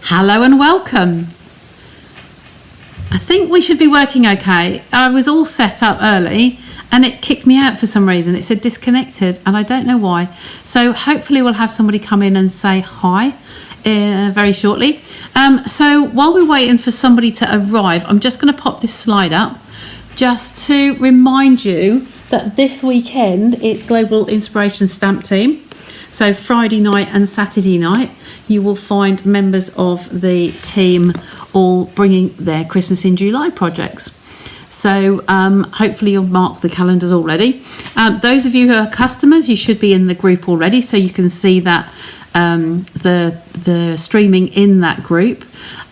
Hello and welcome. I think we should be working okay. I was all set up early and it kicked me out for some reason. It said disconnected and I don't know why. So hopefully we'll have somebody come in and say hi very shortly. So while we're waiting for somebody to arrive, I'm just going to pop this slide up just to remind you that this weekend it's Global Inspiration Stamp Team. So Friday night and Saturday night, you will find members of the team all bringing their Christmas in July projects. So hopefully you'll mark the calendars already. Those of you who are customers, you should be in the group already, so you can see that the streaming in that group.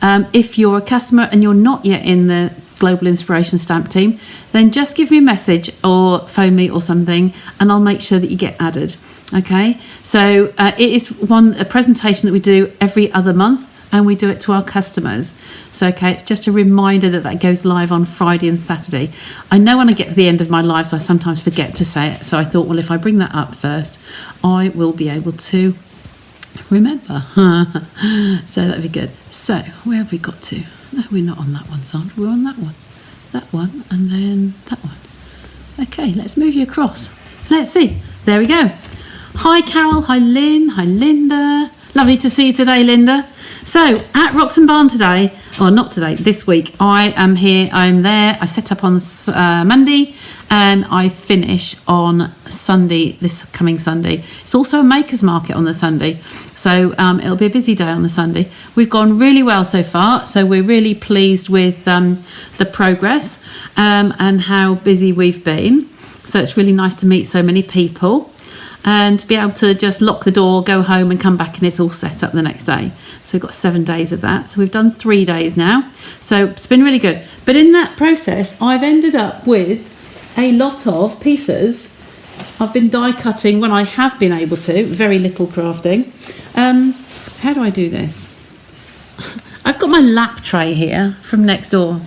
If you're a customer and you're not yet in the Global Inspiration Stamp Team, then just give me a message or phone me or something and I'll make sure that you get added. Okay, so it is a presentation that we do every other month and we do it to our customers. So okay, it's just a reminder that goes live on Friday and Saturday. I know when I get to the end of my lives I sometimes forget to say it, so I thought, well, if I bring that up first I will be able to remember. So that'd be good. So where have we got to? No, we're not on that one, Sandra, we're on that one and then that one. Okay, let's move you across. Let's see, there we go. Hi Carol, hi Lynn, hi Linda. Lovely to see you today, Linda. So at Roxon Barn today, or not today, this week, I am here, I'm there. I set up on Monday and I finish on Sunday, this coming Sunday. It's also a makers market on the Sunday. So it'll be a busy day on the Sunday. We've gone really well so far. So we're really pleased with the progress and how busy we've been. So it's really nice to meet so many people and to be able to just lock the door, go home and come back and it's all set up the next day. So we've got 7 days of that. So we've done 3 days now. So it's been really good. But in that process, I've ended up with a lot of pieces. I've been die cutting when I have been able to, very little crafting. How do I do this? I've got my lap tray here from next door.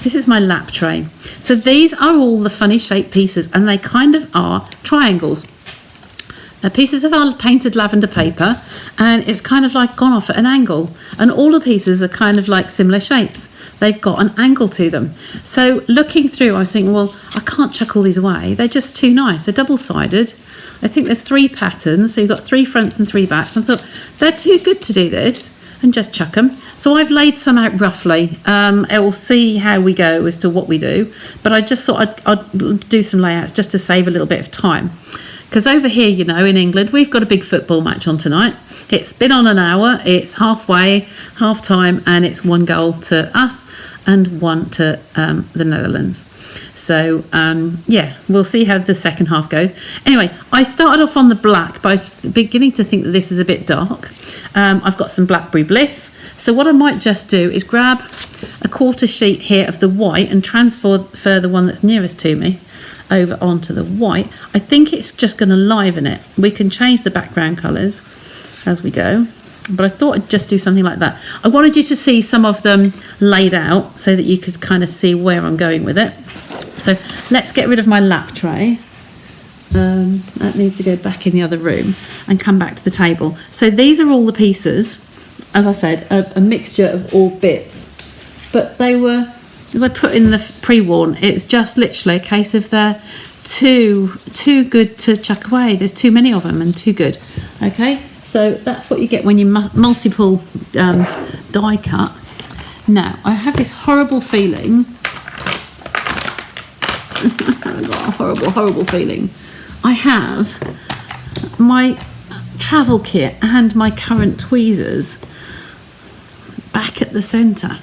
This is my lap tray. So these are all the funny shaped pieces and they kind of are triangles. They're pieces of our painted lavender paper and it's kind of like gone off at an angle and all the pieces are kind of like similar shapes. They've got an angle to them. So looking through I was thinking, well, I can't chuck all these away. They're just too nice. They're double-sided. I think there's 3 patterns, so you've got 3 fronts and 3 backs. I thought they're too good to do this and just chuck them. So I've laid some out roughly. I will see how we go as to what we do, but I just thought I'd do some layouts just to save a little bit of time. Because over here, you know, in England, we've got a big football match on tonight. It's been on an hour, it's halfway, half time, and it's 1 goal to us and 1 to the Netherlands. So, yeah, we'll see how the second half goes. Anyway, I started off on the black by beginning to think that this is a bit dark. I've got some Blackberry Bliss. So what I might just do is grab a 1/4 sheet here of the white and transfer the one that's nearest to me over onto the white. I think it's just going to liven it. We can change the background colours as we go, but I thought I'd just do something like that. I wanted you to see some of them laid out so that you could kind of see where I'm going with it. So let's get rid of my lap tray. That needs to go back in the other room and come back to the table. So these are all the pieces, as I said, a mixture of all bits, but they were, as I put in the pre-warn, it's just literally a case of they're too good to chuck away. There's too many of them and too good. Okay, so that's what you get when you multiple die cut. Now I have this horrible feeling. I've got a horrible feeling. I have my travel kit and my current tweezers back at the centre.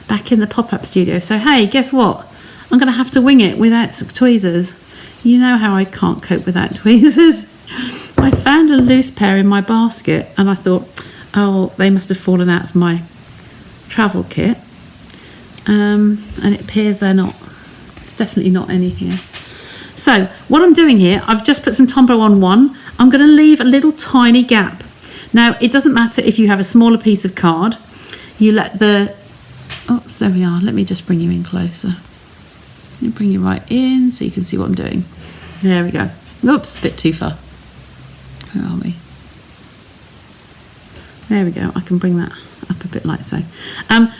Back in the pop-up studio. So hey, guess what? I'm going to have to wing it without some tweezers. You know how I can't cope without tweezers. I found a loose pair in my basket and I thought, oh, they must have fallen out of my travel kit. And it appears they're not. There's definitely not any here. So what I'm doing here, I've just put some Tombow on one. I'm going to leave a little tiny gap. Now, it doesn't matter if you have a smaller piece of card. You let the... Oops, there we are. Let me just bring you in closer. Let me bring you right in so you can see what I'm doing. There we go. Oops, a bit too far. Where are we? There we go. I can bring that bit like so.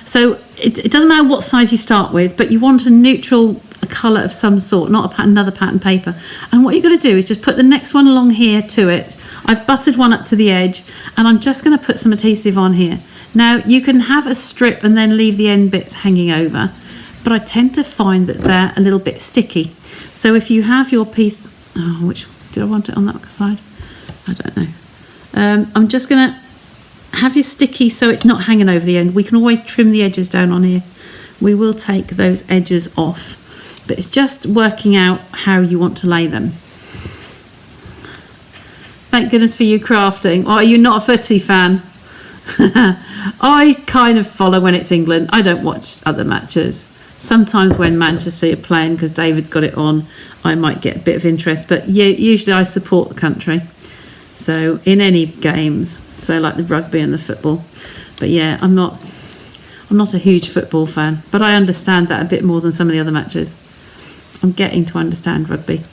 So it doesn't matter what size you start with, but you want a neutral colour of some sort, not another pattern paper. And what you're going to do is just put the next one along here to it. I've buttered one up to the edge, and I'm just going to put some adhesive on here. Now, you can have a strip and then leave the end bits hanging over, but I tend to find that they're a little bit sticky. So if you have your piece, which did I want it on that side? I don't know. I'm just going to have your sticky so it's not hanging over the end. We can always trim the edges down on here. We will take those edges off, but it's just working out how you want to lay them. Thank goodness for you crafting. Or are you not a footy fan? I kind of follow when it's England. I don't watch other matches. Sometimes when Manchester are playing, because David's got it on, I might get a bit of interest. But yeah, usually I support the country. So in any games, so like the rugby and the football. But yeah, I'm not a huge football fan, but I understand that a bit more than some of the other matches. I'm getting to understand rugby.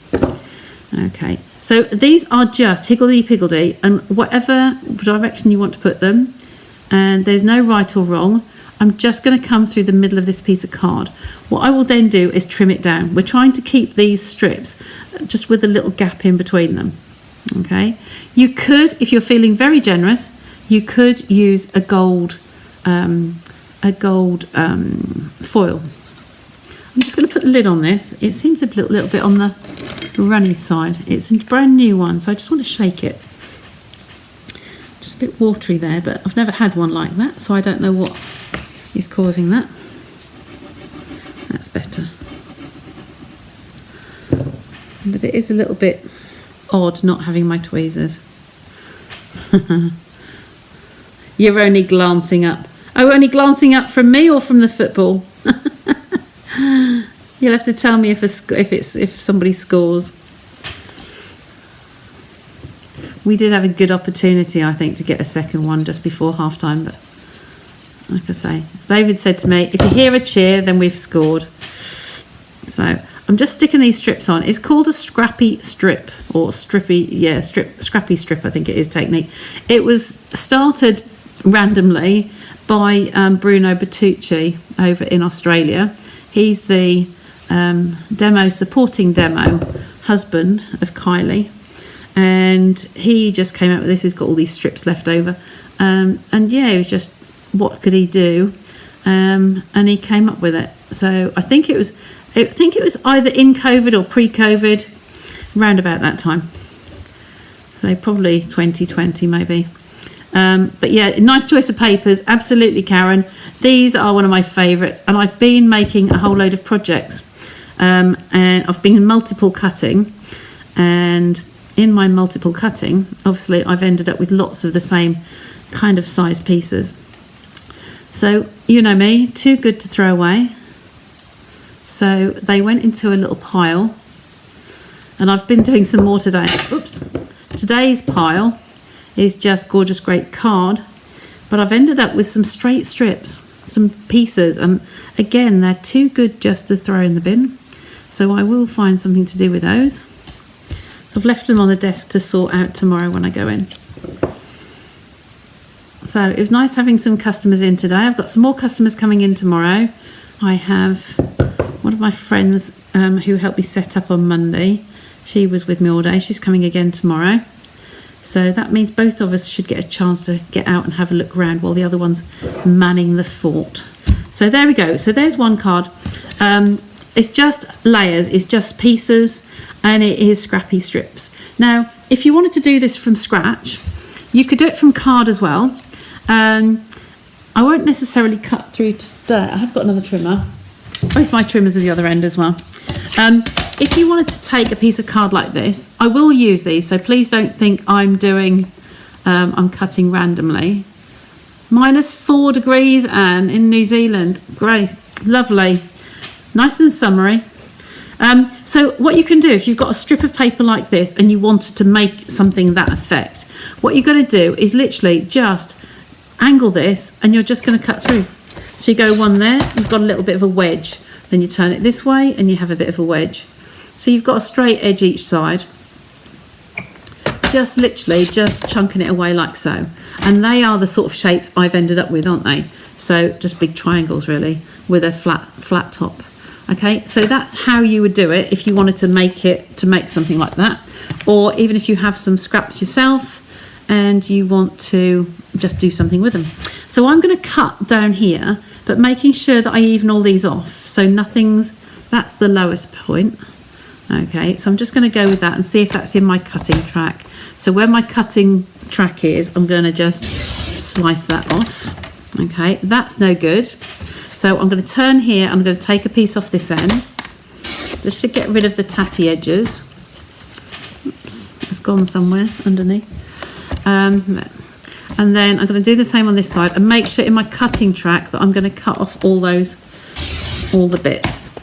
Okay, so these are just higgledy-piggledy, and whatever direction you want to put them, and there's no right or wrong. I'm just going to come through the middle of this piece of card. What I will then do is trim it down. We're trying to keep these strips just with a little gap in between them. Okay, you could, if you're feeling very generous, you could use a gold foil. I'm just going to put the lid on this. It seems a little bit on the runny side. It's a brand new one, so I just want to shake it. Just a bit watery there, but I've never had one like that, so I don't know what is causing that. That's better. But it is a little bit odd not having my tweezers. You're only glancing up. Oh, only glancing up from me or from the football? You'll have to tell me if somebody scores. We did have a good opportunity, I think, to get a second one just before half time, but like I say, David said to me, if you hear a cheer, then we've scored. So I'm just sticking these strips on. It's called a scrappy strip, or scrappy strip, I think it is technique. It was started randomly by Bruno Bertucci over in Australia. He's the supporting demo husband of Kylie, and he just came out with this. He's got all these strips left over, and yeah, it was just, what could he do? And he came up with it. So I think it was either in COVID or pre-COVID, round about that time. So probably 2020 maybe. But yeah, nice choice of papers. Absolutely, Karen. These are one of my favourites, and I've been making a whole load of projects. And I've been multiple cutting, and in my multiple cutting, obviously I've ended up with lots of the same kind of size pieces. So you know me, too good to throw away. So they went into a little pile, and I've been doing some more today. Oops. Today's pile is just gorgeous great card, but I've ended up with some straight strips, some pieces, and again, they're too good just to throw in the bin. So I will find something to do with those. So I've left them on the desk to sort out tomorrow when I go in. So it was nice having some customers in today. I've got some more customers coming in tomorrow. I have one of my friends who helped me set up on Monday. She was with me all day. She's coming again tomorrow. So that means both of us should get a chance to get out and have a look around while the other one's manning the fort. So there we go. So there's one card. It's just layers. It's just pieces, and it is scrappy strips. Now, if you wanted to do this from scratch, you could do it from card as well. I won't necessarily cut through today. I have got another trimmer. Both my trimmers are the other end as well. If you wanted to take a piece of card like this, I will use these, so please don't think I'm cutting randomly. -4 degrees, Anne, in New Zealand. Great, lovely, nice and summery. So what you can do, if you've got a strip of paper like this and you wanted to make something that effect, what you're going to do is literally just angle this, and you're just going to cut through. So you go one there, you've got a little bit of a wedge, then you turn it this way and you have a bit of a wedge. So you've got a straight edge each side. just literally just chunking it away like so. And they are the sort of shapes I've ended up with, aren't they? So just big triangles really with a flat top. Okay, so that's how you would do it if you wanted to make something like that. Or even if you have some scraps yourself and you want to just do something with them. So I'm going to cut down here, but making sure that I even all these off. So that's the lowest point. Okay, so I'm just going to go with that and see if that's in my cutting track. So where my cutting track is, I'm going to just slice that off. Okay, that's no good. So I'm going to turn here, I'm going to take a piece off this end, just to get rid of the tatty edges. Oops, it's gone somewhere underneath. And then I'm going to do the same on this side and make sure in my cutting track that I'm going to cut off all the bits.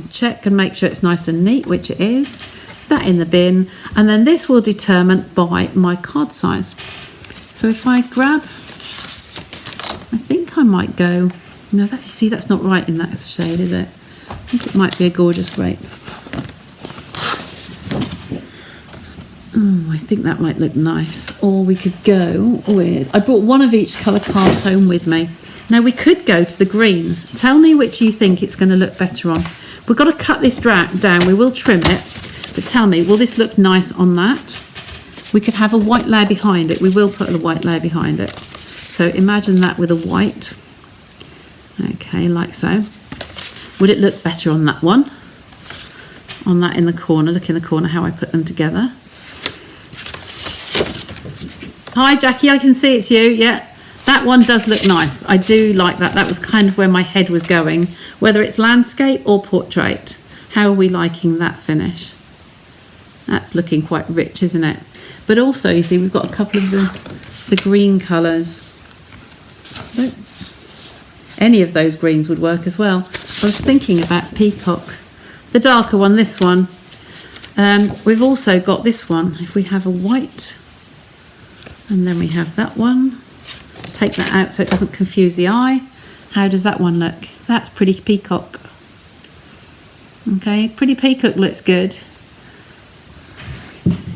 Check and make sure it's nice and neat, which it is. That in the bin, and then this will determine by my card size. So if I grab, I think I might go, no, that's not right in that shade, is it? I think it might be a gorgeous grape. Oh, I think that might look nice. Or we could go with, I brought one of each colour card home with me. Now we could go to the greens. Tell me which you think it's going to look better on. We've got to cut this down. We will trim it, but tell me, will this look nice on that? We could have a white layer behind it. We will put a white layer behind it. So imagine that with a white. Okay, like so. Would it look better on that one? On that in the corner, look in the corner how I put them together. Hi Jackie, I can see it's you, yeah. That one does look nice. I do like that. That was kind of where my head was going. Whether it's landscape or portrait. How are we liking that finish? That's looking quite rich, isn't it? But also, you see, we've got a couple of the green colours. Any of those greens would work as well. I was thinking about peacock. The darker one, this one. We've also got this one. If we have a white, and then we have that one. Take that out so it doesn't confuse the eye. How does that one look? That's pretty peacock. Okay, pretty peacock looks good.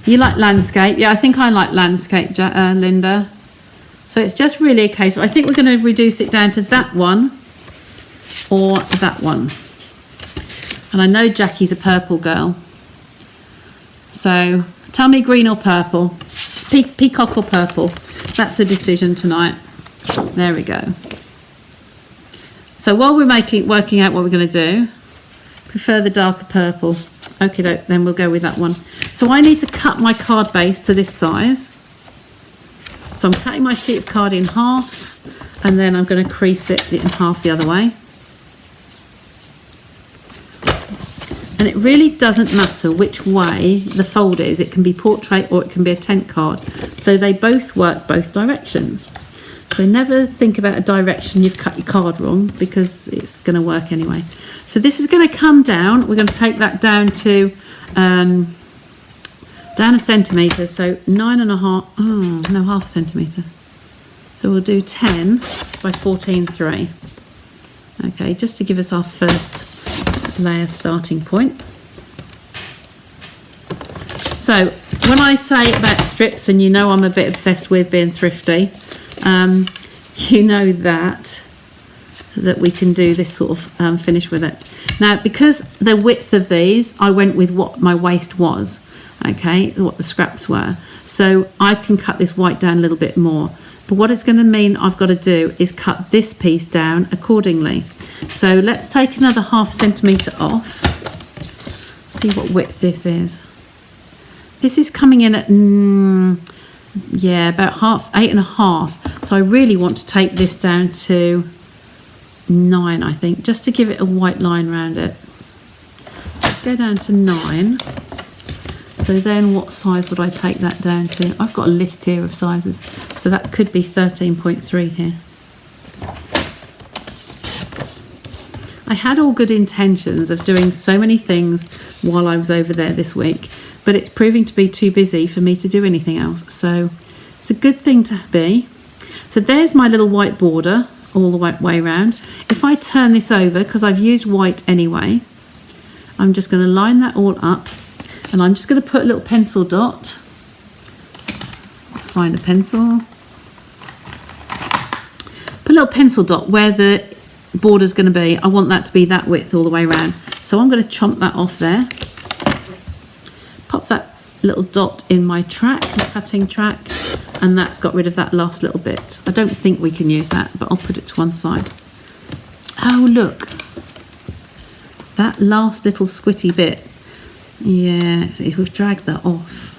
You like landscape? Yeah, I think I like landscape, Linda. So it's just really a case of, I think we're going to reduce it down to that one or that one. And I know Jackie's a purple girl. So tell me green or purple. Peacock or purple. That's the decision tonight. There we go. So while we're working out what we're going to do, prefer the darker purple. Okay, then we'll go with that one. So I need to cut my card base to this size. So I'm cutting my sheet of card in half, and then I'm going to crease it in half the other way. And it really doesn't matter which way the fold is. It can be portrait or it can be a tent card. So they both work both directions. So never think about a direction you've cut your card wrong, because it's going to work anyway. So this is going to come down. We're going to take that down to down a centimetre. So 9.5. Oh no, half a centimetre. So we'll do 10 by 14.3. Okay, just to give us our first layer starting point. So when I say about strips, and you know I'm a bit obsessed with being thrifty, you know that we can do this sort of finish with it. Now, because the width of these, I went with what my waist was, okay, what the scraps were. So I can cut this white down a little bit more. But what it's going to mean I've got to do is cut this piece down accordingly. So let's take another ½ centimetre off. See what width this is. This is coming in at, yeah, about 8.5. So I really want to take this down to 9, I think, just to give it a white line around it. Let's go down to 9. So then what size would I take that down to? I've got a list here of sizes. So that could be 13.3 here. I had all good intentions of doing so many things while I was over there this week, but it's proving to be too busy for me to do anything else. So it's a good thing to be. So there's my little white border all the way around. If I turn this over, because I've used white anyway, I'm just going to line that all up. And I'm just going to put a little pencil dot find a pencil. Put a little pencil dot where the border's going to be. I want that to be that width all the way around. So I'm going to chomp that off there. Pop that little dot in my track, my cutting track, and that's got rid of that last little bit. I don't think we can use that, but I'll put it to one side. Oh, look. That last little squitty bit. Yeah, we've dragged that off.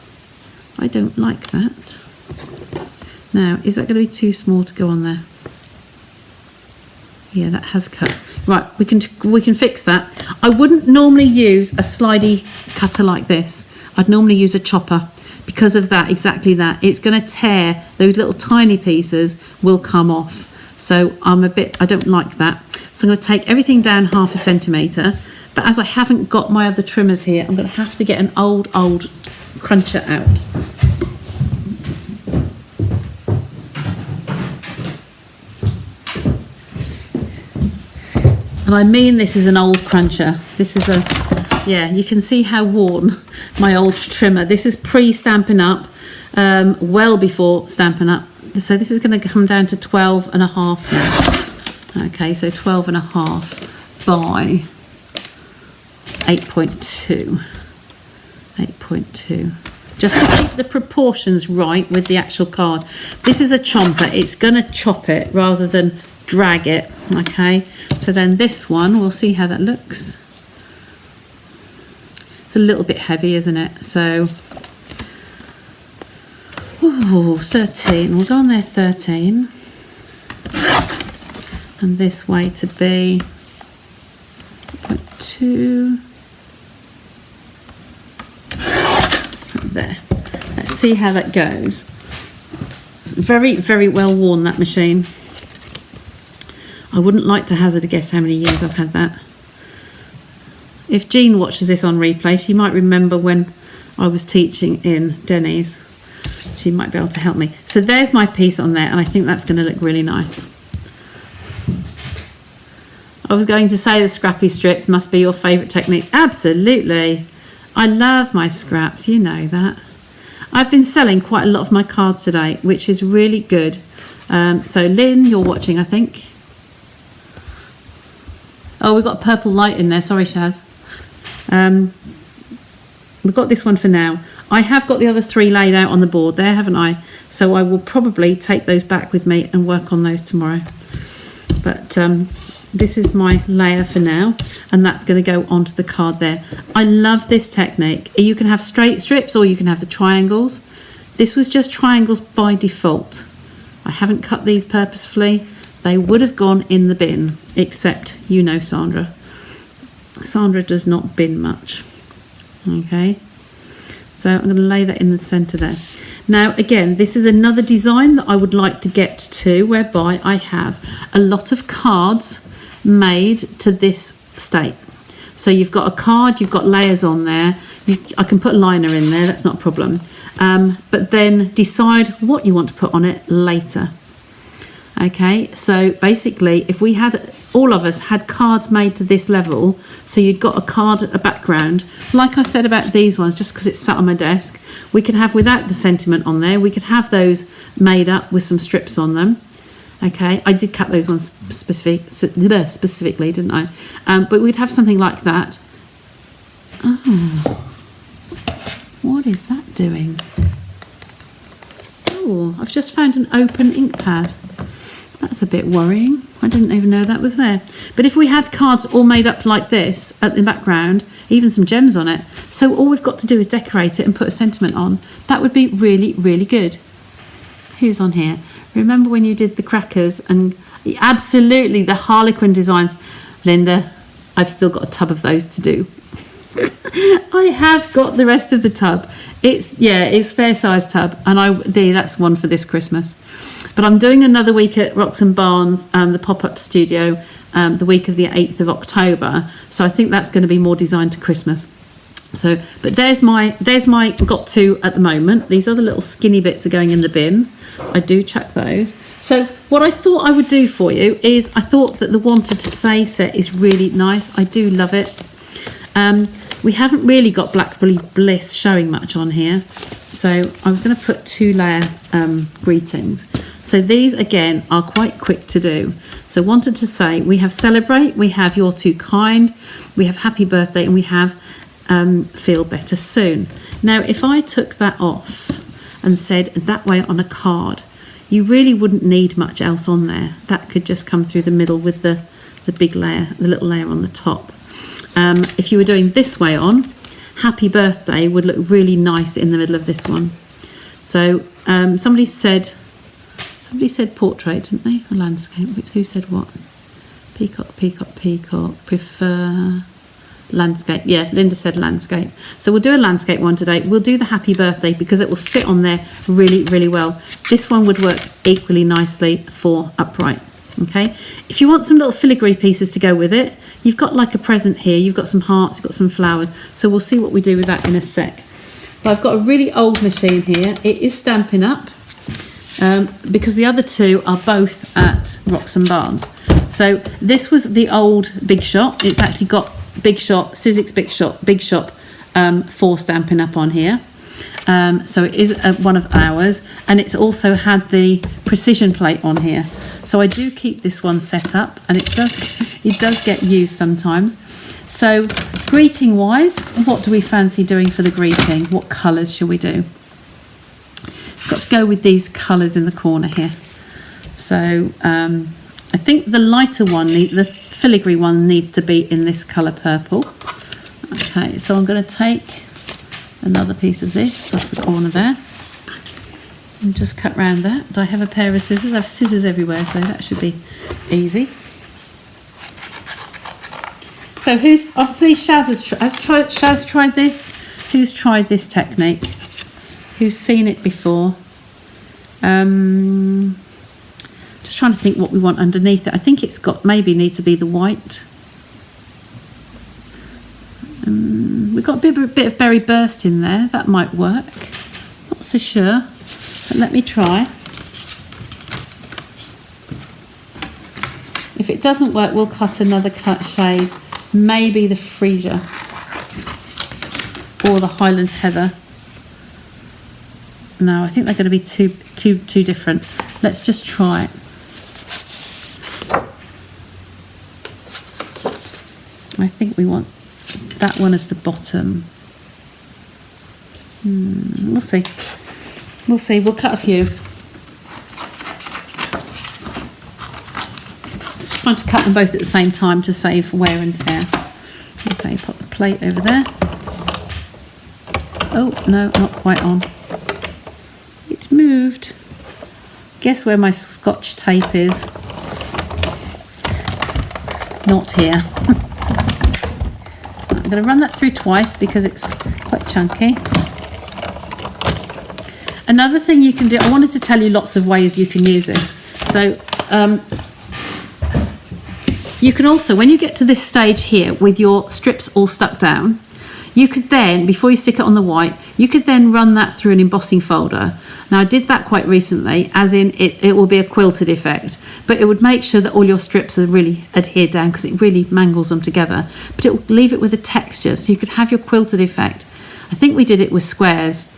I don't like that. Now, is that going to be too small to go on there? Yeah, that has cut. Right, we can fix that. I wouldn't normally use a slidey cutter like this. I'd normally use a chopper because of that, exactly that. It's going to tear, those little tiny pieces will come off. So I don't like that. So I'm going to take everything down 1/2 centimetre. But as I haven't got my other trimmers here, I'm going to have to get an old cruncher out. And I mean this is an old cruncher. This is yeah, you can see how worn my old trimmer. This is pre-Stampin' Up, well before Stampin' Up. So this is going to come down to 12.5 now. Okay, so 12.5 by 8.2. 8.2. Just to keep the proportions right with the actual card. This is a chomper. It's going to chop it rather than drag it. Okay, so then this one, we'll see how that looks. It's a little bit heavy, isn't it? So, oh, 13. We'll go on there 13. And this way to be 2. There. Let's see how that goes. It's very, very well worn, that machine. I wouldn't like to hazard a guess how many years I've had that. If Jean watches this on replay, she might remember when I was teaching in Denny's. She might be able to help me. So there's my piece on there, and I think that's going to look really nice. I was going to say the Scrappy strip must be your favourite technique. Absolutely. I love my scraps, you know that. I've been selling quite a lot of my cards today, which is really good. So Lynn, you're watching, I think. Oh, we've got a purple light in there. Sorry, Shaz. We've got this one for now. I have got the other 3 laid out on the board there, haven't I? So I will probably take those back with me and work on those tomorrow. But this is my layer for now, and that's going to go onto the card there. I love this technique. You can have straight strips or you can have the triangles. This was just triangles by default. I haven't cut these purposefully. They would have gone in the bin, except, you know, Sandra. Sandra does not bin much. Okay, so I'm going to lay that in the centre there. Now, again, this is another design that I would like to get to, whereby I have a lot of cards made to this state. So you've got a card, you've got layers on there. I can put a liner in there, that's not a problem. But then decide what you want to put on it later. Okay, so basically, if we had, all of us had cards made to this level, so you'd got a card, a background, like I said about these ones, just because it's sat on my desk, we could have without the sentiment on there, we could have those made up with some strips on them. Okay, I did cut those ones specifically, didn't I? But we'd have something like that. Oh, what is that doing? Oh, I've just found an open ink pad. That's a bit worrying. I didn't even know that was there. But if we had cards all made up like this at the background, even some gems on it, so all we've got to do is decorate it and put a sentiment on, that would be really, really good. Who's on here? Remember when you did the crackers and absolutely the Harlequin designs? Linda, I've still got a tub of those to do. I have got the rest of the tub. It's fair size tub, and that's one for this Christmas. But I'm doing another week at Rocks and Barns, the pop-up studio, the week of the 8th of October. So I think that's going to be more designed to Christmas. So, but there's my got to at the moment. These other little skinny bits are going in the bin. I do chuck those. So what I thought I would do for you is I thought that the Wanted to Say set is really nice. I do love it. We haven't really got Blackberry Bliss showing much on here, so I was going to put 2-layer greetings. So these again are quite quick to do. So wanted to say we have celebrate, we have you're too kind, we have happy birthday, and we have feel better soon. Now if I took that off and said that way on a card, you really wouldn't need much else on there. That could just come through the middle with the big layer, the little layer on the top. If you were doing this way on, happy birthday would look really nice in the middle of this one. So somebody said portrait, didn't they? A landscape. Who said what? Peacock, peacock, peacock. Prefer landscape. Yeah, Linda said landscape. So we'll do a landscape one today. We'll do the happy birthday because it will fit on there really, really well. This one would work equally nicely for upright. Okay. If you want some little filigree pieces to go with it, you've got like a present here. You've got some hearts, you've got some flowers. So we'll see what we do with that in a sec. But I've got a really old machine here. It is Stampin' Up. Because the other two are both at Rocks and Barnes. So this was the old Big Shot. It's actually got Big Shot, Sizzix Big Shop for Stampin' Up on here. So it is one of ours, and it's also had the precision plate on here. So I do keep this one set up, and it does get used sometimes. So greeting wise, what do we fancy doing for the greeting? What colours shall we do? It's got to go with these colours in the corner here. So I think the lighter one, the filigree one, needs to be in this colour purple. Okay, so I'm going to take another piece of this off the corner there and just cut round that. Do I have a pair of scissors? I have scissors everywhere, so that should be easy. So who's, obviously Shaz has tried this. Who's tried this technique? Who's seen it before? Just trying to think what we want underneath it. I think it's got, maybe needs to be the white. We've got a bit of berry burst in there. That might work. Not so sure, but let me try. If it doesn't work, we'll cut another shade. Maybe the Freesia or the Highland Heather. No, I think they're going to be too different. Let's just try it. I think we want that one as the bottom. We'll see. We'll see. We'll cut a few. Just trying to cut them both at the same time to save wear and tear. Okay, pop the plate over there. Oh, no, not quite on. It's moved. Guess where my Scotch tape is? Not here. I'm going to run that through twice because it's quite chunky. Another thing you can do, I wanted to tell you lots of ways you can use this. So you can also, when you get to this stage here with your strips all stuck down, you could then, before you stick it on the white, you could then run that through an embossing folder. Now I did that quite recently, as in it will be a quilted effect, but it would make sure that all your strips are really adhered down because it really mangles them together, but it will leave it with a texture so you could have your quilted effect. I think we did it with squares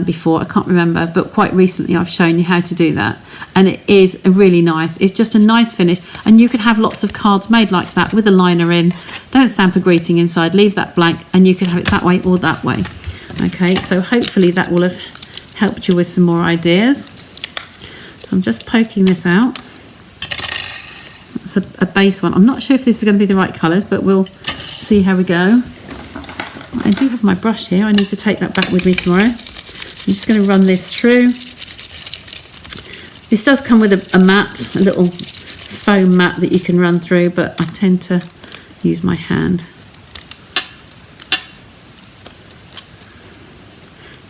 before, I can't remember, but quite recently I've shown you how to do that, and it is really nice. It's just a nice finish, and you could have lots of cards made like that with a liner in. Don't stamp a greeting inside, leave that blank, and you could have it that way or that way. Okay, so hopefully that will have helped you with some more ideas. So I'm just poking this out. That's a base one. I'm not sure if this is going to be the right colours, but we'll see how we go. I do have my brush here. I need to take that back with me tomorrow. I'm just going to run this through. This does come with a mat, a little foam mat that you can run through, but I tend to use my hand.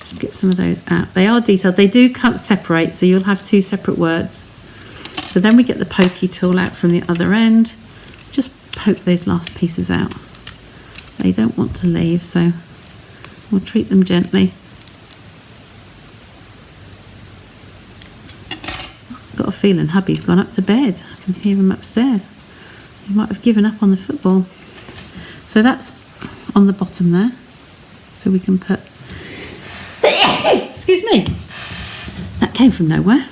Just get some of those out. They are detailed. They do separate, so you'll have two separate words. So then we get the pokey tool out from the other end. Just poke those last pieces out. They don't want to leave, so we'll treat them gently. Got a feeling hubby's gone up to bed. I can hear him upstairs. He might have given up on the football. So that's on the bottom there, so we can put, excuse me, that came from nowhere.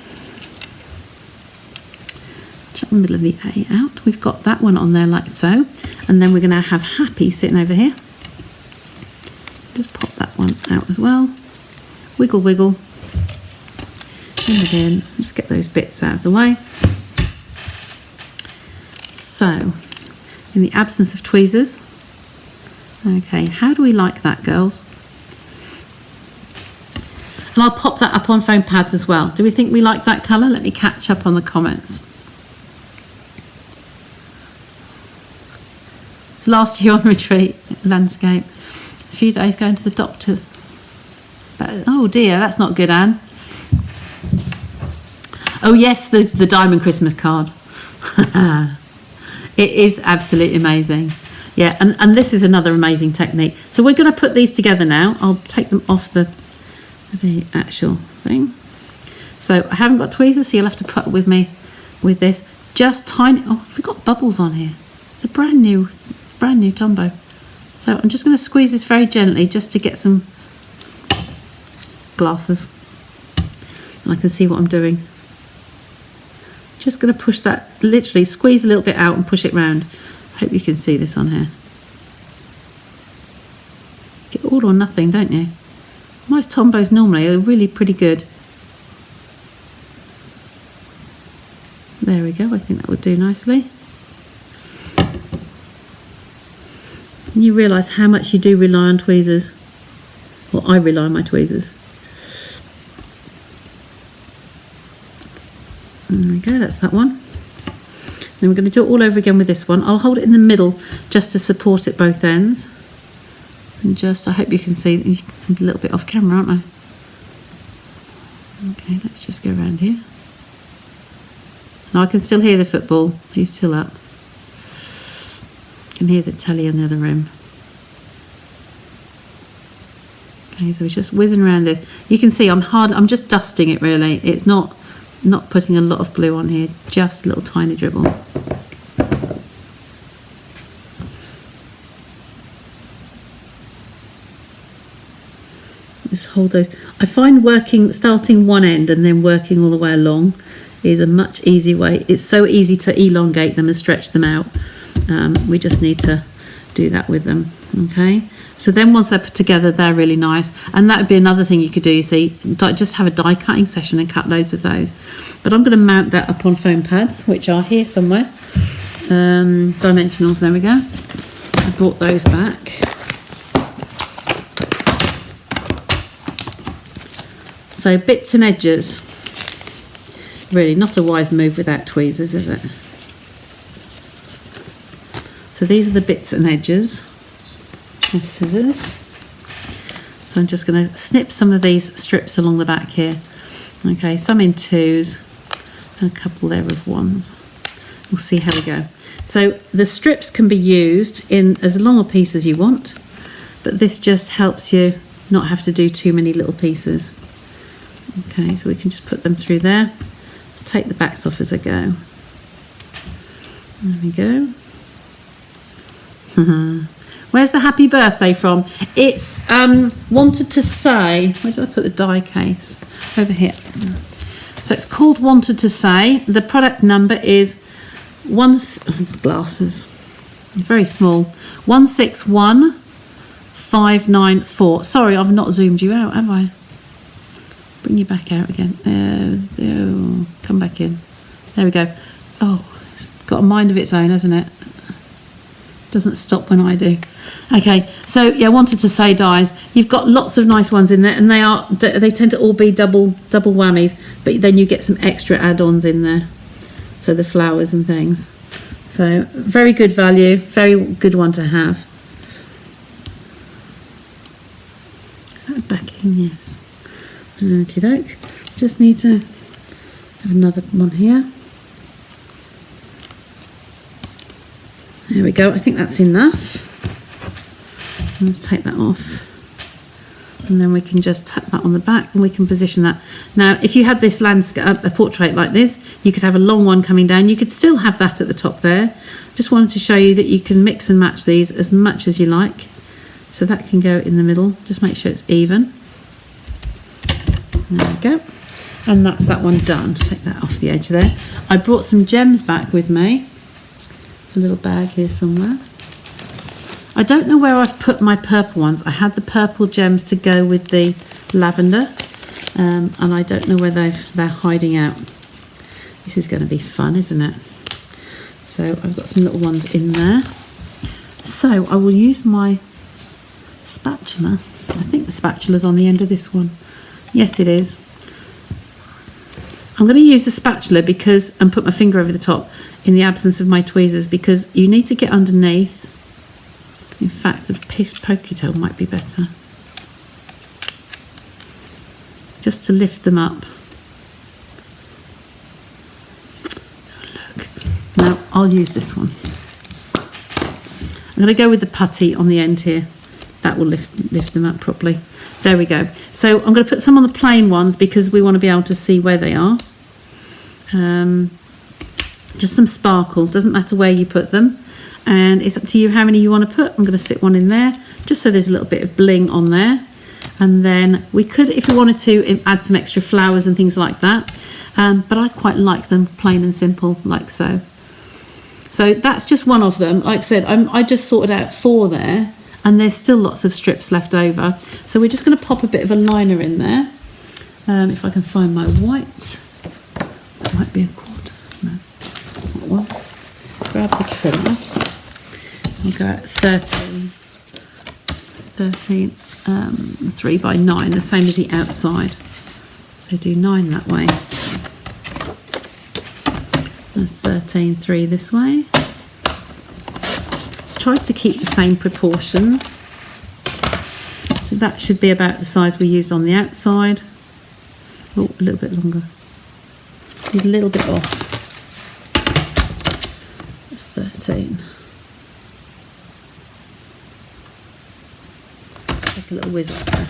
Chuck the middle of the A out. We've got that one on there like so, and then we're going to have happy sitting over here. Just pop that one out as well. Wiggle, wiggle. And again, just get those bits out of the way. So, in the absence of tweezers, okay, how do we like that, girls? And I'll pop that up on foam pads as well. Do we think we like that colour? Let me catch up on the comments. Last year on retreat, landscape. A few days going to the doctor's. But, oh dear, that's not good, Anne. Oh yes, the diamond Christmas card. It is absolutely amazing. Yeah, and this is another amazing technique. So we're going to put these together now. I'll take them off the actual thing. So I haven't got tweezers, so you'll have to put up with me with this. Just tiny. Oh, we've got bubbles on here. It's a brand new Tombow. So I'm just going to squeeze this very gently just to get some glasses. And I can see what I'm doing. Just going to push that, literally squeeze a little bit out and push it round. I hope you can see this on here. Get all or nothing, don't you? Most Tombows normally are really pretty good. There we go, I think that would do nicely. And you realise how much you do rely on tweezers. Well, I rely on my tweezers. There we go, that's that one. Then we're going to do it all over again with this one. I'll hold it in the middle just to support it both ends. And just, I hope you can see, I'm a little bit off camera, aren't I? Okay, let's just go around here. Now I can still hear the football, he's still up. I can hear the telly in the other room. Okay, so we're just whizzing around this. You can see I'm just dusting it really. It's not putting a lot of glue on here, just a little tiny dribble. Just hold those. I find starting one end and then working all the way along is a much easier way. It's so easy to elongate them and stretch them out. We just need to do that with them, okay? So then once they're put together, they're really nice. And that would be another thing you could do, you see, just have a die cutting session and cut loads of those. But I'm going to mount that up on foam pads, which are here somewhere. Dimensionals, there we go. I brought those back. So bits and edges. Really not a wise move without tweezers, is it? So these are the bits and edges. And scissors. So I'm just going to snip some of these strips along the back here. Okay, some in 2s and a couple there of 1s. We'll see how we go. So the strips can be used in as long a piece as you want, but this just helps you not have to do too many little pieces. Okay, so we can just put them through there. I'll take the backs off as I go. There we go. Where's the happy birthday from? It's Wanted to Say. Where did I put the die case? Over here. So it's called Wanted to Say. The product number is glasses. Very small. 161594. Sorry, I've not zoomed you out, have I? Bring you back out again. Come back in. There we go. Oh, it's got a mind of its own, hasn't it? Doesn't stop when I do. Okay, so yeah, Wanted to Say dies. You've got lots of nice ones in there, and they tend to all be double whammies, but then you get some extra add-ons in there. So the flowers and things. So very good value, very good one to have. Is that back in? Yes. Okie doke. Just need to have another one here. There we go, I think that's enough. Let's take that off. And then we can just tap that on the back and we can position that. Now, if you had this landscape, a portrait like this, you could have a long one coming down. You could still have that at the top there. Just wanted to show you that you can mix and match these as much as you like. So that can go in the middle. Just make sure it's even. There we go. And that's that one done. Take that off the edge there. I brought some gems back with me. There's a little bag here somewhere. I don't know where I've put my purple ones. I had the purple gems to go with the lavender. And I don't know where they're hiding out. This is going to be fun, isn't it? So I've got some little ones in there. So I will use my spatula. I think the spatula's on the end of this one. Yes, it is. I'm going to use the spatula and put my finger over the top in the absence of my tweezers, because you need to get underneath. In fact, the pokey toe might be better. Just to lift them up. Look. Now I'll use this one. I'm going to go with the putty on the end here. That will lift them up properly. There we go. So I'm going to put some on the plain ones because we want to be able to see where they are. Just some sparkle. Doesn't matter where you put them. And it's up to you how many you want to put. I'm going to sit one in there just so there's a little bit of bling on there. And then we could, if we wanted to, add some extra flowers and things like that. But I quite like them plain and simple, like so. So that's just one of them. Like I said, I just sorted out 4 there, and there's still lots of strips left over. So we're just going to pop a bit of a liner in there. If I can find my white. That might be a quarter. No, that one. Grab the trimmer. I'll go at 13, 3 by 9, the same as the outside. So do 9 that way. And 13, 3 this way. Try to keep the same proportions. So that should be about the size we used on the outside. Oh, a little bit longer. A little bit off. That's 13. Let's take a little whiz up there.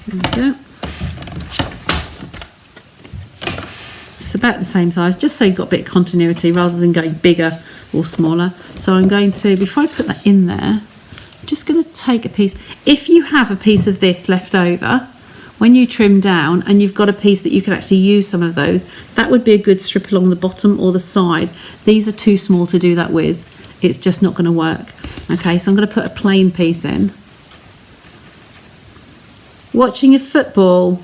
There we go. It's about the same size, just so you've got a bit of continuity rather than going bigger or smaller. So I'm going to, before I put that in there, I'm just going to take a piece. If you have a piece of this left over, when you trim down and you've got a piece that you can actually use some of those, that would be a good strip along the bottom or the side. These are too small to do that with. It's just not going to work. Okay, so I'm going to put a plain piece in. Watching a football.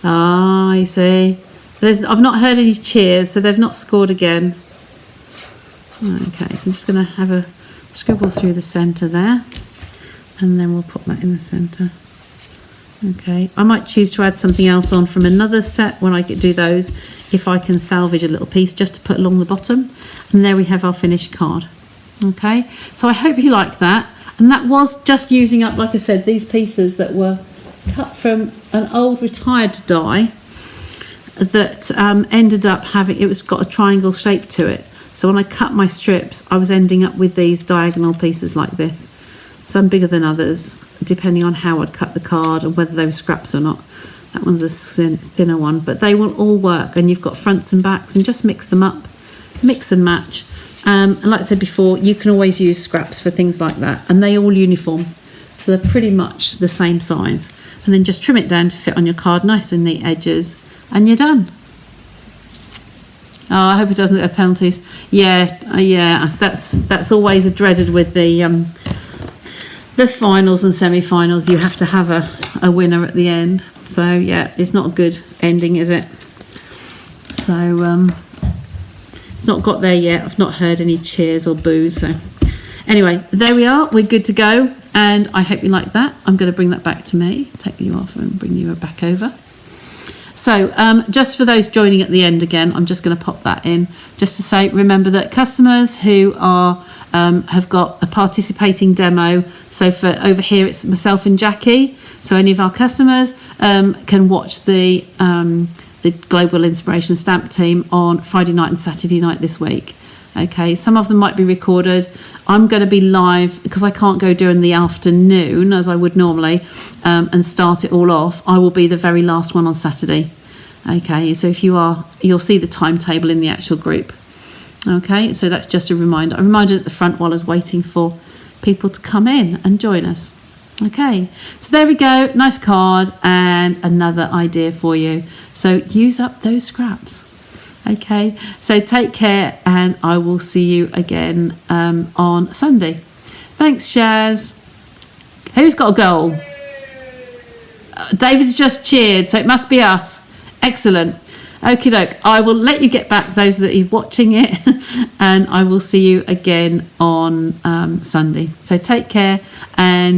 Ah, you see. I've not heard any cheers, so they've not scored again. Okay, so I'm just going to have a scribble through the centre there, and then we'll put that in the centre. Okay, I might choose to add something else on from another set when I do those, if I can salvage a little piece just to put along the bottom. And there we have our finished card. Okay, so I hope you like that. And that was just using up, like I said, these pieces that were cut from an old retired die that ended up having, it was got a triangle shape to it. So when I cut my strips, I was ending up with these diagonal pieces like this. Some bigger than others, depending on how I'd cut the card and whether they were scraps or not. That one's a thinner one, but they will all work, and you've got fronts and backs, and just mix them up, mix and match. And like I said before, you can always use scraps for things like that, and they all uniform, so they're pretty much the same size. And then just trim it down to fit on your card, nice and neat edges, and you're done. Oh, I hope it doesn't have penalties. Yeah, that's always a dreaded with the finals and semi-finals. You have to have a winner at the end. So yeah, it's not a good ending, is it? So it's not got there yet. I've not heard any cheers or boos. So anyway, there we are. We're good to go, and I hope you like that. I'm going to bring that back to me, take you off and bring you back over. So just for those joining at the end again, I'm just going to pop that in just to say, remember that customers who are have got a participating demo, so for over here it's myself and Jackie, so any of our customers can watch the Global Inspiration Stamp Team on Friday night and Saturday night this week. Okay, some of them might be recorded. I'm going to be live because I can't go during the afternoon as I would normally and start it all off. I will be the very last one on Saturday. Okay, so if you are, you'll see the timetable in the actual group. Okay, so that's just a reminder. I reminded at the front while I was waiting for people to come in and join us. Okay, so there we go. Nice card and another idea for you. So use up those scraps. Okay, so take care and I will see you again on Sunday. Thanks, Shaz. Who's got a goal? David's just cheered, so it must be us. Excellent. Okie doke. I will let you get back, those that are watching it, and I will see you again on Sunday. So take care and